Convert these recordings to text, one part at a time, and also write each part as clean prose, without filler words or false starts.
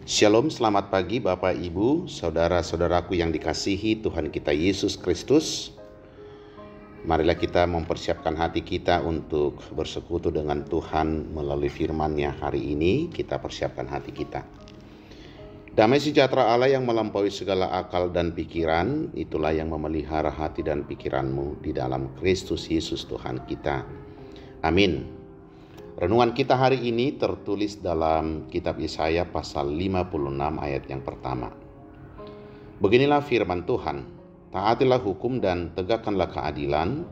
Shalom, selamat pagi Bapak Ibu, saudara-saudaraku yang dikasihi Tuhan kita Yesus Kristus. Marilah kita mempersiapkan hati kita untuk bersekutu dengan Tuhan melalui firman-Nya hari ini. Kita persiapkan hati kita. Damai sejahtera Allah yang melampaui segala akal dan pikiran, itulah yang memelihara hati dan pikiranmu di dalam Kristus Yesus Tuhan kita. Amin. Renungan kita hari ini tertulis dalam kitab Yesaya pasal 56 ayat yang pertama. Beginilah firman Tuhan, taatilah hukum dan tegakkanlah keadilan,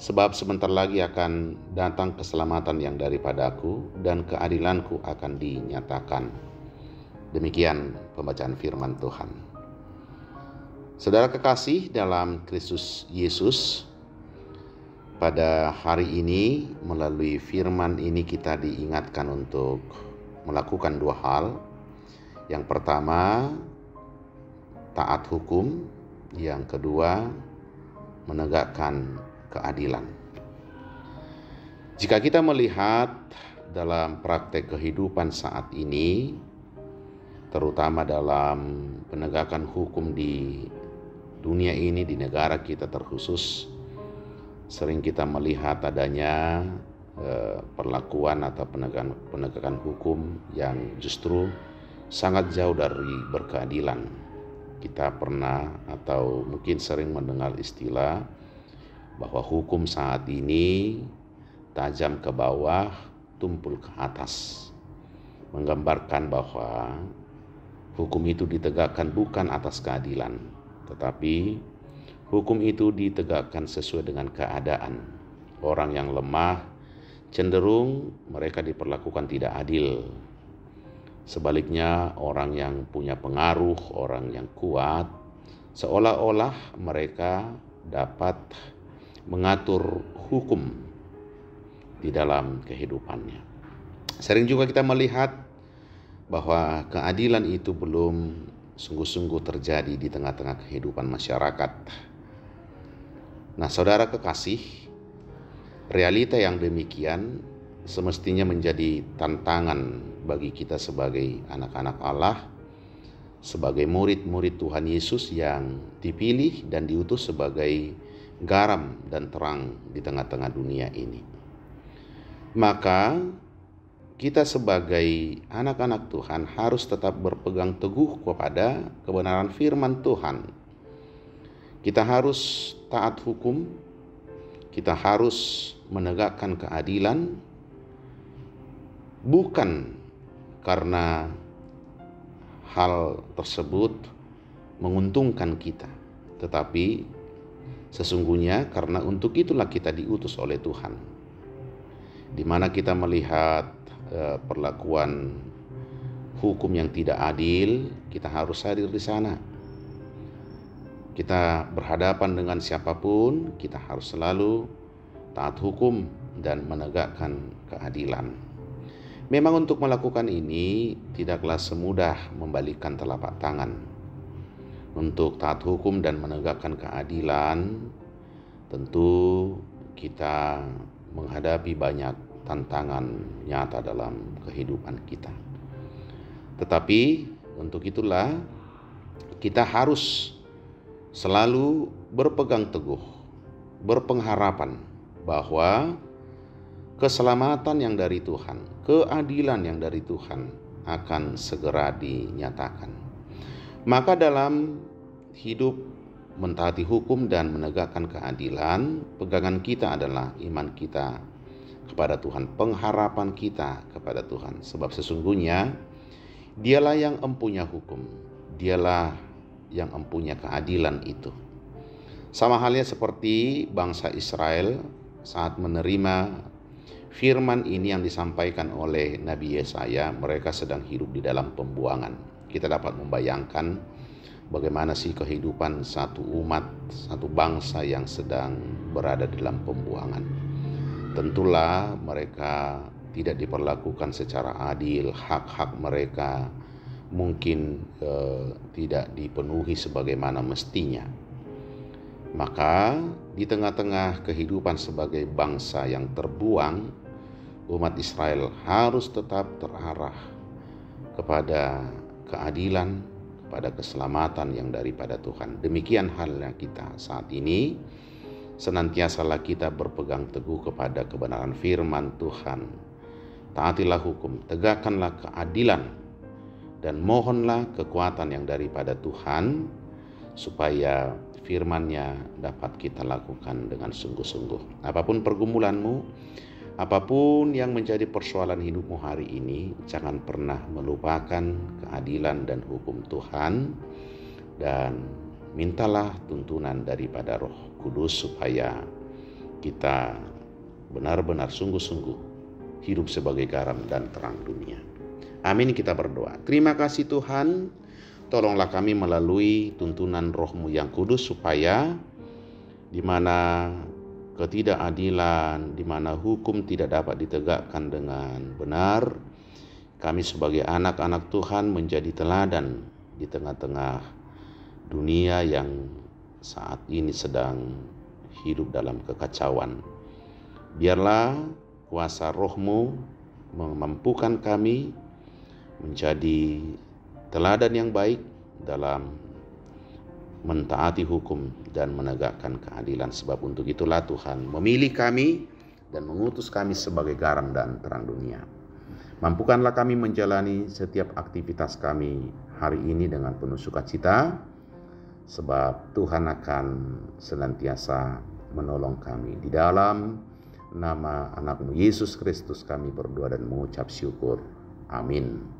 sebab sebentar lagi akan datang keselamatan yang daripadaku dan keadilanku akan dinyatakan. Demikian pembacaan firman Tuhan. Saudara kekasih dalam Kristus Yesus, pada hari ini melalui firman ini kita diingatkan untuk melakukan dua hal. Yang pertama, taat hukum. Yang kedua, menegakkan keadilan. Jika kita melihat dalam praktek kehidupan saat ini, terutama dalam penegakan hukum di dunia ini, di negara kita terkhusus, sering kita melihat adanya perlakuan atau penegakan hukum yang justru sangat jauh dari berkeadilan. Kita pernah atau mungkin sering mendengar istilah bahwa hukum saat ini tajam ke bawah, tumpul ke atas. Menggambarkan bahwa hukum itu ditegakkan bukan atas keadilan, tetapi hukum itu ditegakkan sesuai dengan keadaan. Orang yang lemah cenderung mereka diperlakukan tidak adil. Sebaliknya, orang yang punya pengaruh, orang yang kuat, seolah-olah mereka dapat mengatur hukum di dalam kehidupannya. Sering juga kita melihat bahwa keadilan itu belum sungguh-sungguh terjadi di tengah-tengah kehidupan masyarakat. Nah, saudara kekasih, realita yang demikian semestinya menjadi tantangan bagi kita sebagai anak-anak Allah, sebagai murid-murid Tuhan Yesus yang dipilih dan diutus sebagai garam dan terang di tengah-tengah dunia ini. Maka kita sebagai anak-anak Tuhan harus tetap berpegang teguh kepada kebenaran firman Tuhan. Kita harus taat hukum, kita harus menegakkan keadilan, bukan karena hal tersebut menguntungkan kita, tetapi sesungguhnya karena untuk itulah kita diutus oleh Tuhan. Di mana kita melihat perlakuan hukum yang tidak adil, kita harus hadir di sana. Kita berhadapan dengan siapapun, kita harus selalu taat hukum dan menegakkan keadilan. Memang untuk melakukan ini tidaklah semudah membalikkan telapak tangan. Untuk taat hukum dan menegakkan keadilan, tentu kita menghadapi banyak tantangan nyata dalam kehidupan kita. Tetapi untuk itulah kita harus selalu berpegang teguh, berpengharapan bahwa keselamatan yang dari Tuhan, keadilan yang dari Tuhan akan segera dinyatakan. Maka dalam hidup mentaati hukum dan menegakkan keadilan, pegangan kita adalah iman kita kepada Tuhan, pengharapan kita kepada Tuhan. Sebab sesungguhnya Dialah yang empunya hukum, Dialah yang empunya keadilan itu. Sama halnya seperti bangsa Israel saat menerima firman ini yang disampaikan oleh Nabi Yesaya, mereka sedang hidup di dalam pembuangan. Kita dapat membayangkan bagaimana sih kehidupan satu umat, satu bangsa yang sedang berada dalam pembuangan. Tentulah mereka tidak diperlakukan secara adil, hak-hak mereka mungkin tidak dipenuhi sebagaimana mestinya. Maka di tengah-tengah kehidupan sebagai bangsa yang terbuang, umat Israel harus tetap terarah kepada keadilan, kepada keselamatan yang daripada Tuhan. Demikian halnya kita saat ini, senantiasalah kita berpegang teguh kepada kebenaran firman Tuhan. Taatilah hukum, tegakkanlah keadilan, dan mohonlah kekuatan yang daripada Tuhan, supaya firman-Nya dapat kita lakukan dengan sungguh-sungguh. Apapun pergumulanmu, apapun yang menjadi persoalan hidupmu hari ini, jangan pernah melupakan keadilan dan hukum Tuhan, dan mintalah tuntunan daripada Roh Kudus supaya kita benar-benar sungguh-sungguh hidup sebagai garam dan terang dunia. Amin, kita berdoa. Terima kasih Tuhan, tolonglah kami melalui tuntunan Roh-Mu yang kudus, supaya di mana ketidakadilan, di mana hukum tidak dapat ditegakkan dengan benar, kami sebagai anak-anak Tuhan menjadi teladan di tengah-tengah dunia yang saat ini sedang hidup dalam kekacauan. Biarlah kuasa Roh-Mu memampukan kami menjadi teladan yang baik dalam mentaati hukum dan menegakkan keadilan. Sebab untuk itulah Tuhan memilih kami dan mengutus kami sebagai garam dan terang dunia. Mampukanlah kami menjalani setiap aktivitas kami hari ini dengan penuh sukacita, sebab Tuhan akan senantiasa menolong kami. Di dalam nama anak-Mu Yesus Kristus kami berdoa dan mengucap syukur. Amin.